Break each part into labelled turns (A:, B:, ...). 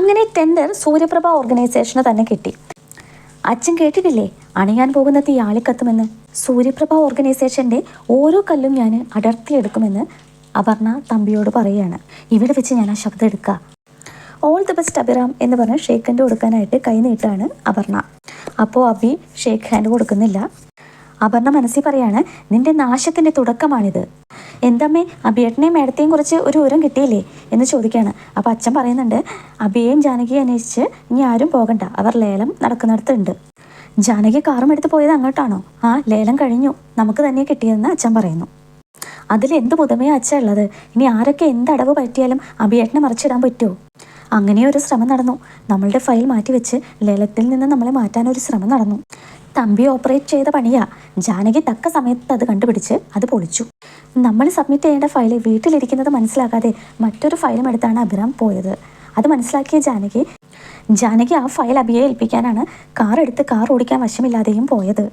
A: അങ്ങനെ ടെൻഡർ സൂര്യപ്രഭ ഓർഗനൈസേഷന് തന്നെ കിട്ടി. അച്ഛൻ കേട്ടിട്ടില്ലേ അണിയാൻ പോകുന്ന തീ ആളിക്കത്തുമെന്ന്? സൂര്യപ്രഭ ഓർഗനൈസേഷൻ്റെ ഓരോ കല്ലും ഞാൻ അടർത്തിയെടുക്കുമെന്ന് അപർണ തമ്പിയോട് പറയുകയാണ്. ഇവിടെ വെച്ച് ഞാൻ ആ ശബ്ദം എടുക്കുക. ഓൾ ദി ബെസ്റ്റ് അഭിറാം എന്ന് പറഞ്ഞ് ഷേക്ക് ഹാൻഡ് കൊടുക്കാനായിട്ട് കൈ നീട്ടാണ് അപർണ. അപ്പോൾ അബി ഷേക്ക് ഹാൻഡ് കൊടുക്കുന്നില്ല. അപർണ മനസ്സിൽ പറയാണ്, നിന്റെ നാശത്തിൻ്റെ തുടക്കമാണിത്. എന്തമ്മേ അബിയേട്ടനെയും മേഡത്തെയും കുറിച്ച് ഒരു വിവരം കിട്ടിയില്ലേ എന്ന് ചോദിക്കുകയാണ്. അപ്പോൾ അച്ഛൻ പറയുന്നുണ്ട്, അബിയെയും ജാനകിയെ അന്വേഷിച്ച് ഇനി ആരും പോകണ്ട, അവർ ലേലം നടക്കുന്നിടത്തുണ്ട്. ജാനകി കാറും എടുത്ത് പോയത് അങ്ങോട്ടാണോ? ആ, ലേലം കഴിഞ്ഞു, നമുക്ക് തന്നെ കിട്ടിയതെന്ന് അച്ഛൻ പറയുന്നു. അതിലെന്ത് പുതുമയോ അച്ഛൻ ഉള്ളത്? ഇനി ആരൊക്കെ എന്ത് അടവ് പറ്റിയാലും അബിയേട്ടനെ മറിച്ചിടാൻ പറ്റുമോ? അങ്ങനെയൊരു ശ്രമം നടന്നു. നമ്മളുടെ ഫയൽ മാറ്റിവെച്ച് ലേലത്തിൽ നിന്ന് നമ്മളെ മാറ്റാനൊരു ശ്രമം നടന്നു. തമ്പി ഓപ്പറേറ്റ് ചെയ്ത പണിയാ. ജാനകി തക്ക സമയത്ത് അത് കണ്ടുപിടിച്ച് അത് പൊളിച്ചു. നമ്മൾ സബ്മിറ്റ് ചെയ്യേണ്ട ഫയൽ വീട്ടിലിരിക്കുന്നത് മനസ്സിലാക്കാതെ മറ്റൊരു ഫയലും എടുത്താണ് അഭിറാം പോയത്. അത് മനസ്സിലാക്കിയ ജാനകി ആ ഫയൽ അബിയെ ഏൽപ്പിക്കാനാണ് കാർ ഓടിക്കാൻ വശമില്ലാതെയും പോയത്.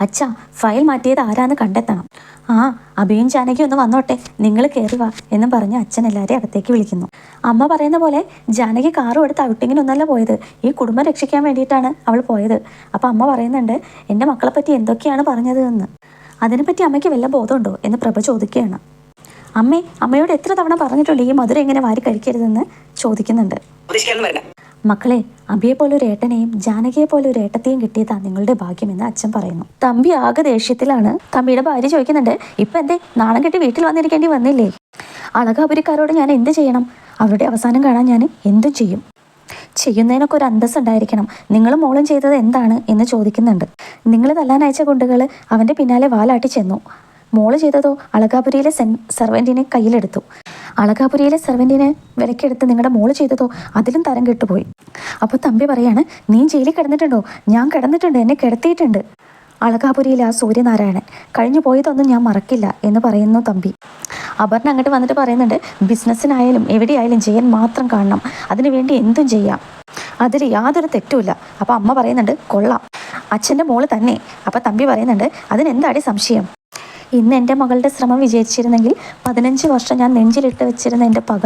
A: അച്ഛാ, ഫയൽ മാറ്റിയത് ആരാന്ന് കണ്ടെത്തണം. ആ, അബിയും ജാനകി ഒന്ന് വന്നോട്ടെ, നിങ്ങൾ കയറുക എന്നും പറഞ്ഞ് അച്ഛൻ എല്ലാവരെയും അകത്തേക്ക് വിളിക്കുന്നു. അമ്മ പറയുന്ന പോലെ ജാനകി കാറും എടുത്ത് ഔട്ടിങ്ങിനൊന്നല്ല പോയത്, ഈ കുടുംബം രക്ഷിക്കാൻ വേണ്ടിയിട്ടാണ് അവൾ പോയത്. അപ്പോൾ അമ്മ പറയുന്നുണ്ട്, എൻ്റെ മക്കളെപ്പറ്റി എന്തൊക്കെയാണ് പറഞ്ഞത് എന്ന്. അതിനെപ്പറ്റി അമ്മയ്ക്ക് വല്ല ബോധമുണ്ടോ എന്ന് പ്രഭ ചോദിക്കുകയാണ്. അമ്മയോട് എത്ര തവണ പറഞ്ഞിട്ടുണ്ട് ഈ മധുരം എങ്ങനെ വാരി കഴിക്കരുതെന്ന് ചോദിക്കുന്നുണ്ട്. മക്കളെ, അബിയെ പോലെ ഒരു ഏട്ടനെയും ജാനകിയെ പോലെ ഒരു ഏട്ടത്തെയും കിട്ടിയതാ നിങ്ങളുടെ ഭാഗ്യമെന്ന് അച്ഛൻ പറയുന്നു. തമ്പി ആകെ ദേഷ്യത്തിലാണ്. തമ്പിയുടെ ഭാര്യ ചോദിക്കുന്നുണ്ട്, ഇപ്പം എന്തേ നാണം കെട്ടി വീട്ടിൽ വന്നിരിക്കേണ്ടി വന്നില്ലേ? അളകാപുരിക്കാരോട് ഞാൻ എന്ത് ചെയ്യണം? അവരുടെ അവസാനം കാണാൻ ഞാൻ എന്തും ചെയ്യും. ചെയ്യുന്നതിനൊക്കെ ഒരു അന്തസ് ഉണ്ടായിരിക്കണം. നിങ്ങളും മോളും ചെയ്തത് എന്താണ് എന്ന് ചോദിക്കുന്നുണ്ട്. നിങ്ങൾ തല്ലാനയച്ച ഗുണ്ടുകൾ അവൻ്റെ പിന്നാലെ വാലാട്ടി ചെന്നു. മോള് ചെയ്തതോ അളകാപുരിയിലെ സെർവൻറ്റിനെ കയ്യിലെടുത്തു. അളകാപുരിയിലെ സെർവൻറ്റിനെ വിലക്കെടുത്ത് നിങ്ങളുടെ മോള് ചെയ്തതോ അതിലും തരം കെട്ടുപോയി. അപ്പോൾ തമ്പി പറയാണ്, നീ ജയിലിൽ കിടന്നിട്ടുണ്ടോ? ഞാൻ കിടന്നിട്ടുണ്ട്, എന്നെ കിടത്തിയിട്ടുണ്ട്. അളകാപുരിയിൽ ആ സൂര്യനാരായണൻ കഴിഞ്ഞു പോയതൊന്നും ഞാൻ മറക്കില്ല എന്ന് പറയുന്നു തമ്പി. അപർണ അങ്ങോട്ട് വന്നിട്ട് പറയുന്നുണ്ട്, ബിസിനസ്സിനായാലും എവിടെയായാലും ജയൻ മാത്രം കാണണം, അതിനുവേണ്ടി എന്തും ചെയ്യാം, അതിൽ യാതൊരു തെറ്റുമില്ല. അപ്പോൾ അമ്മ പറയുന്നുണ്ട്, കൊള്ളാം, അച്ഛൻ്റെ മോള് തന്നെ. അപ്പോൾ തമ്പി പറയുന്നുണ്ട്, അതിനെന്താടി സംശയം? ഇന്ന് എൻ്റെ മകളുടെ ശ്രമം വിജയിച്ചിരുന്നെങ്കിൽ 15 വർഷം ഞാൻ നെഞ്ചിലിട്ട് വെച്ചിരുന്ന എൻ്റെ പക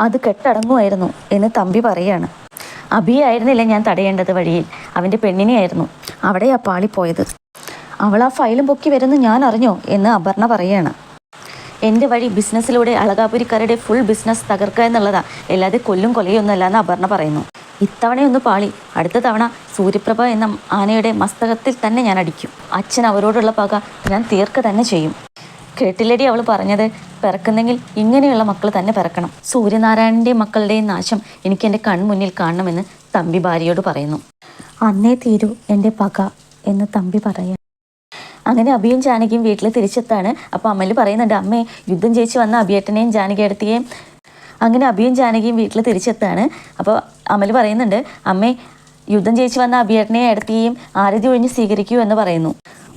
A: അത് കെട്ടടങ്ങുമായിരുന്നു എന്ന് തമ്പി പറയുകയാണ്. അബിയായിരുന്നില്ല ഞാൻ തടയേണ്ടത്, വഴിയിൽ അവൻ്റെ പെണ്ണിനെയായിരുന്നു. അവിടെയാ പാളിപ്പോയത്. അവൾ ആ ഫയലും പൊക്കി വരുന്നു ഞാൻ അറിഞ്ഞോ എന്ന് അപർണ പറയുകയാണ്. എൻ്റെ വഴി ബിസിനസ്സിലൂടെ അളകാപുരിക്കാരുടെ ഫുൾ ബിസിനസ് തകർക്കുക എന്നുള്ളതാ, അല്ലാതെ കൊല്ലും കൊലയൊന്നുമല്ല എന്ന് അപർണ പറയുന്നു. ഇത്തവണയൊന്ന് പാളി, അടുത്ത തവണ സൂര്യപ്രഭ എന്ന ആനയുടെ മസ്തകത്തിൽ തന്നെ ഞാൻ അടിക്കും. അച്ഛൻ അവരോടുള്ള പക ഞാൻ തീർക്കുക തന്നെ ചെയ്യും. കേട്ടില്ലടി അവൾ പറഞ്ഞത്? പിറക്കുന്നെങ്കിൽ ഇങ്ങനെയുള്ള മക്കൾ തന്നെ പിറക്കണം. സൂര്യനാരായണൻ്റെയും മക്കളുടെയും നാശം എനിക്ക് എൻ്റെ കൺമുന്നിൽ കാണണമെന്ന് തമ്പി ഭാര്യയോട് പറയുന്നു. അന്നേ തീരൂ എൻ്റെ പക എന്ന് തമ്പി പറയാം. അങ്ങനെ അബിയും ജാനകിയും വീട്ടിൽ തിരിച്ചെത്താണ്. അപ്പോൾ അമല് പറയുന്നുണ്ട്, അമ്മേ യുദ്ധം ജയിച്ച് വന്ന അബിയേട്ടനെയും ജാനകി അടുത്തേയും. അങ്ങനെ അബിയും ജാനകിയും വീട്ടിൽ തിരിച്ചെത്താണ്. അപ്പോൾ അമല് പറയുന്നുണ്ട്, അമ്മേ യുദ്ധം ജയിച്ച് വന്ന അബിയേട്ടനെയും അടുത്തേയും ആരതി ഒഴിഞ്ഞ് സ്വീകരിക്കൂ എന്ന് പറയുന്നു.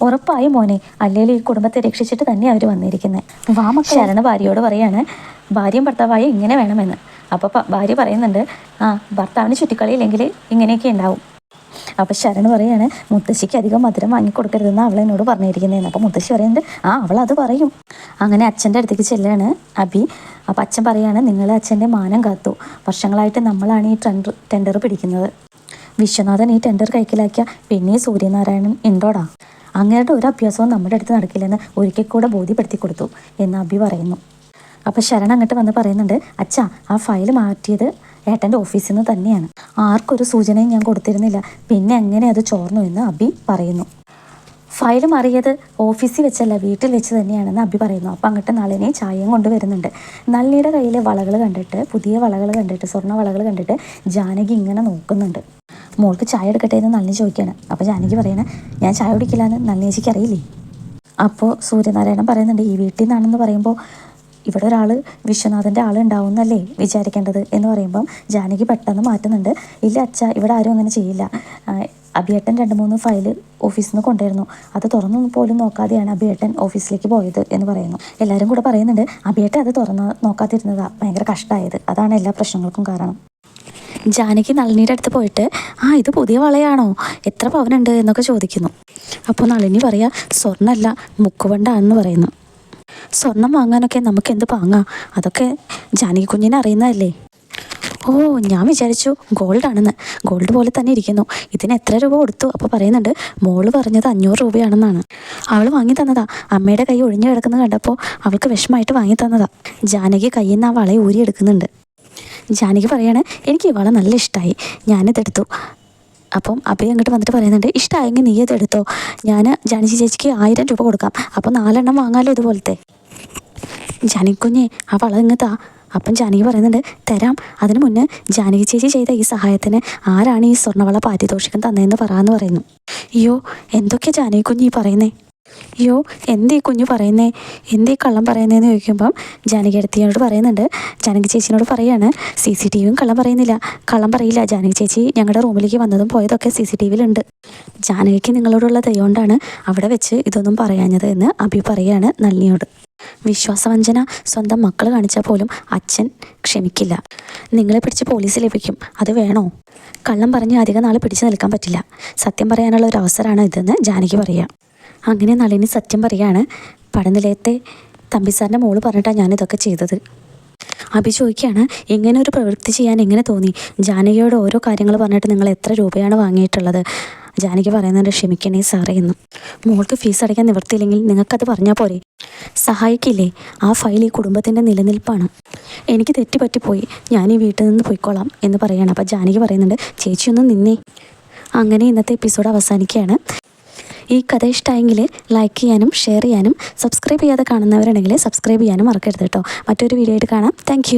A: ഉറപ്പായും മോനെ, അല്ലെങ്കിൽ ഈ കുടുംബത്തെ രക്ഷിച്ചിട്ട് തന്നെ അവർ വന്നിരിക്കുന്നത്. ശരണ ഭാര്യയോട് പറയാണ്, ഭാര്യയും ഭർത്താവായി ഇങ്ങനെ വേണമെന്ന്. അപ്പോൾ ഭാര്യ പറയുന്നുണ്ട്, ഭർത്താവിന് ചുറ്റിക്കളിയില്ലെങ്കിൽ ഇങ്ങനെയൊക്കെ ഉണ്ടാവും. അപ്പോൾ ശരണ പറയാണ്, മുത്തശ്ശിക്ക് അധികം മധുരം വാങ്ങിക്കൊടുക്കരുതെന്ന് അവൾ എന്നോട് പറഞ്ഞിരിക്കുന്നതെന്ന്. അപ്പോൾ മുത്തശ്ശി പറയുന്നുണ്ട്, അവൾ അത് പറയും. അങ്ങനെ അച്ഛൻ്റെ അടുത്തേക്ക് ചെല്ലാണ് അബി. അപ്പോൾ അച്ഛൻ പറയാണ്, നിങ്ങൾ അച്ഛൻ്റെ മാനം കാത്തു. വർഷങ്ങളായിട്ട് നമ്മളാണ് ഈ ടെൻഡർ പിടിക്കുന്നത്. വിശ്വനാഥൻ ഈ ടെൻഡർ കൈക്കലാക്കിയ പിന്നെ സൂര്യനാരായണൻ ഉണ്ടോടാ. അങ്ങയുടെ ഒരു അഭ്യാസവും നമ്മുടെ അടുത്ത് നടക്കില്ലെന്ന് ഒരിക്കൽ കൂടെ ബോധ്യപ്പെടുത്തി കൊടുത്തു എന്ന് അബി പറയുന്നു. അപ്പോൾ ശരൺ അങ്ങോട്ട് വന്ന് പറയുന്നുണ്ട്, അച്ഛാ ആ ഫയൽ മാറ്റിയത് ഏട്ടൻ്റെ ഓഫീസിൽ നിന്ന് തന്നെയാണ്. ആർക്കൊരു സൂചനയും ഞാൻ കൊടുത്തിരുന്നില്ല, പിന്നെ എങ്ങനെ അത് ചോർന്നു എന്ന് അബി പറയുന്നു. ഫയൽ മാറിയത് ഓഫീസിൽ വെച്ചല്ല, വീട്ടിൽ വെച്ച് തന്നെയാണെന്ന് അബി പറയുന്നു. അപ്പോൾ അങ്ങോട്ട് നളിനി ചായയും കൊണ്ട് വരുന്നുണ്ട്. നളിനിയുടെ കയ്യിലെ വളകൾ കണ്ടിട്ട്, പുതിയ വളകൾ കണ്ടിട്ട്, സ്വർണ്ണ വളകൾ കണ്ടിട്ട് ജാനകി ഇങ്ങനെ നോക്കുന്നുണ്ട്. മോൾക്ക് ചായ എടുക്കട്ടെ എന്ന് നളിനി ചോദിക്കുകയാണ്. അപ്പോൾ ജാനകി പറയണ, ഞാൻ ചായ കുടിക്കില്ല എന്ന് നളിനിയേച്ചിക്ക് അറിയില്ലേ? അപ്പോൾ സൂര്യനാരായണൻ പറയുന്നുണ്ട്, ഈ വീട്ടിൽ നിന്നാണെന്ന് പറയുമ്പോൾ ഇവിടെ ഒരാൾ വിശ്വനാഥൻ്റെ ആളുണ്ടാവും എന്നല്ലേ വിചാരിക്കേണ്ടത് എന്ന് പറയുമ്പം ജാനകി പെട്ടെന്ന് മാറ്റുന്നുണ്ട്. ഇല്ല അച്ഛാ, ഇവിടെ ആരും അങ്ങനെ ചെയ്യില്ല. അബിയേട്ടൻ 2-3 ഫയൽ ഓഫീസിൽ നിന്ന് കൊണ്ടുവരുന്നു, അത് തുറന്നു പോലും നോക്കാതെയാണ് അബിയേട്ടൻ ഓഫീസിലേക്ക് പോയത് എന്ന് പറയുന്നു. എല്ലാവരും കൂടെ പറയുന്നുണ്ട്, അബിയേട്ടൻ അത് തുറന്ന് നോക്കാതിരുന്നതാണ് ഭയങ്കര കഷ്ടമായത്, അതാണ് എല്ലാ പ്രശ്നങ്ങൾക്കും കാരണം. ജാനകി നളിനിയുടെ അടുത്ത് പോയിട്ട്, ഇത് പുതിയ വളയാണോ, എത്ര പവനുണ്ട് എന്നൊക്കെ ചോദിക്കുന്നു. അപ്പോൾ നളിനി പറയാ, സ്വർണ്ണമല്ല മുക്കുവണ്ടാണെന്ന് പറയുന്നു. സ്വർണം വാങ്ങാനൊക്കെ നമുക്ക് എന്ത് പാങ്ങാ, അതൊക്കെ ജാനകി കുഞ്ഞിനെ അറിയുന്നതല്ലേ. ഓ, ഞാൻ വിചാരിച്ചു ഗോൾഡാണെന്ന്. ഗോൾഡ് പോലെ തന്നെ ഇരിക്കുന്നു. ഇതിന് എത്ര രൂപ കൊടുത്തു? അപ്പോൾ പറയുന്നുണ്ട് മോള് പറഞ്ഞത് 500 രൂപയാണെന്നാണ്. അവൾ വാങ്ങി തന്നതാ. അമ്മയുടെ കൈ ഒഴിഞ്ഞു കിടക്കുന്നത് കണ്ടപ്പോൾ അവൾക്ക് വിഷമമായിട്ട് വാങ്ങി തന്നതാ. ജാനകി കയ്യിൽ നിന്ന് ആ വളയെ ഊരിയെടുക്കുന്നുണ്ട്. ജാനകി പറയാണ് എനിക്ക് ഈ വള നല്ല ഇഷ്ടമായി, ഞാനിതെടുത്തു. അപ്പം അഭയ അങ്ങോട്ട് വന്നിട്ട് പറയുന്നുണ്ട് ഇഷ്ടമായെങ്കിൽ നീ ഇതെടുത്തോ, ഞാൻ ജാനകി ചേച്ചിക്ക് 1000 രൂപ കൊടുക്കാം, അപ്പോൾ 4 എണ്ണം വാങ്ങാമല്ലോ ഇതുപോലത്തെ. ജാനകിക്കുഞ്ഞെ ആ വള ഇങ്ങത്താ. അപ്പം ജാനകി പറയുന്നുണ്ട് തരാം. അതിനു മുന്നേ ജാനകി ചേച്ചി ചെയ്ത ഈ സഹായത്തിന് ആരാണ് ഈ സ്വർണ്ണവള പാരിതോഷികം തന്നതെന്ന് പറയാമെന്ന് പറയുന്നു. അയ്യോ, എന്തൊക്കെയാണ് ജാനകി കുഞ്ഞ് ഈ പറയുന്നേ? അയ്യോ, എന്തീ കുഞ്ഞു പറയുന്നേ, എന്തീ കള്ളം പറയുന്നതെന്ന് ചോദിക്കുമ്പം ജാനകി അടുത്തിയോട് പറയുന്നുണ്ട്. ജാനകി ചേച്ചിനോട് പറയാണ് CCTV കള്ളം പറയുന്നില്ല, കള്ളം പറയില്ല. ജാനകി ചേച്ചി ഞങ്ങളുടെ റൂമിലേക്ക് വന്നതും പോയതൊക്കെ CCTVയിലുണ്ട്. ജാനകിക്ക് നിങ്ങളോടുള്ള ദയ കൊണ്ടാണ് അവിടെ വെച്ച് ഇതൊന്നും പറയാഞ്ഞത് എന്ന് അഭി പറയാണ് നളിനിയോട്. വിശ്വാസവഞ്ചന സ്വന്തം മക്കൾ കാണിച്ചാൽ പോലും അച്ഛൻ ക്ഷമിക്കില്ല. നിങ്ങളെ പിടിച്ച് പോലീസിൽ ഏൽപ്പിക്കും, അത് വേണോ? കള്ളം പറഞ്ഞ് അധികം നാൾ പിടിച്ചു നിൽക്കാൻ പറ്റില്ല. സത്യം പറയാനുള്ള ഒരു അവസരമാണ് ഇതെന്ന് ജാനകി പറയുക. അങ്ങനെ നളിനി സത്യം പറയുകയാണ്. പടനിലയത്തെ തമ്പിസാറിൻ്റെ മോള് പറഞ്ഞിട്ടാണ് ഞാനിതൊക്കെ ചെയ്തത്. അഭി ചോദിക്കുകയാണ് ഇങ്ങനെ ഒരു പ്രവൃത്തി ചെയ്യാൻ എങ്ങനെ തോന്നി? ജാനകിയോട് ഓരോ കാര്യങ്ങൾ പറഞ്ഞിട്ട് നിങ്ങൾ എത്ര രൂപയാണ് വാങ്ങിയിട്ടുള്ളത്? ജാനകി പറയുന്നുണ്ട് ക്ഷമിക്കണേ സാറേ എന്ന്. മോൾക്ക് ഫീസ് അടയ്ക്കാൻ നിവൃത്തിയില്ലെങ്കിൽ നിങ്ങൾക്കത് പറഞ്ഞാൽ പോരെ? സഹായിക്കില്ലേ? ആ ഫയൽ ഈ കുടുംബത്തിൻ്റെ നിലനിൽപ്പാണ്. എനിക്ക് തെറ്റുപറ്റിപ്പോയി, ഞാൻ ഈ വീട്ടിൽ നിന്ന് പോയിക്കോളാം എന്ന് പറയുകയാണ്. അപ്പോൾ ജാനകി പറയുന്നുണ്ട് ചേച്ചിയൊന്നും നിന്നേ. അങ്ങനെ ഇന്നത്തെ എപ്പിസോഡ് അവസാനിക്കുകയാണ്. ഈ കഥ ഇഷ്ടമായെങ്കിൽ ലൈക്ക് ചെയ്യാനും ഷെയർ ചെയ്യാനും സബ്സ്ക്രൈബ് ചെയ്യാതെ കാണുന്നവരുണ്ടെങ്കിൽ സബ്സ്ക്രൈബ് ചെയ്യാനും മറക്കരുത് കേട്ടോ. മറ്റൊരു വീഡിയോ ആയിട്ട് കാണാം. താങ്ക്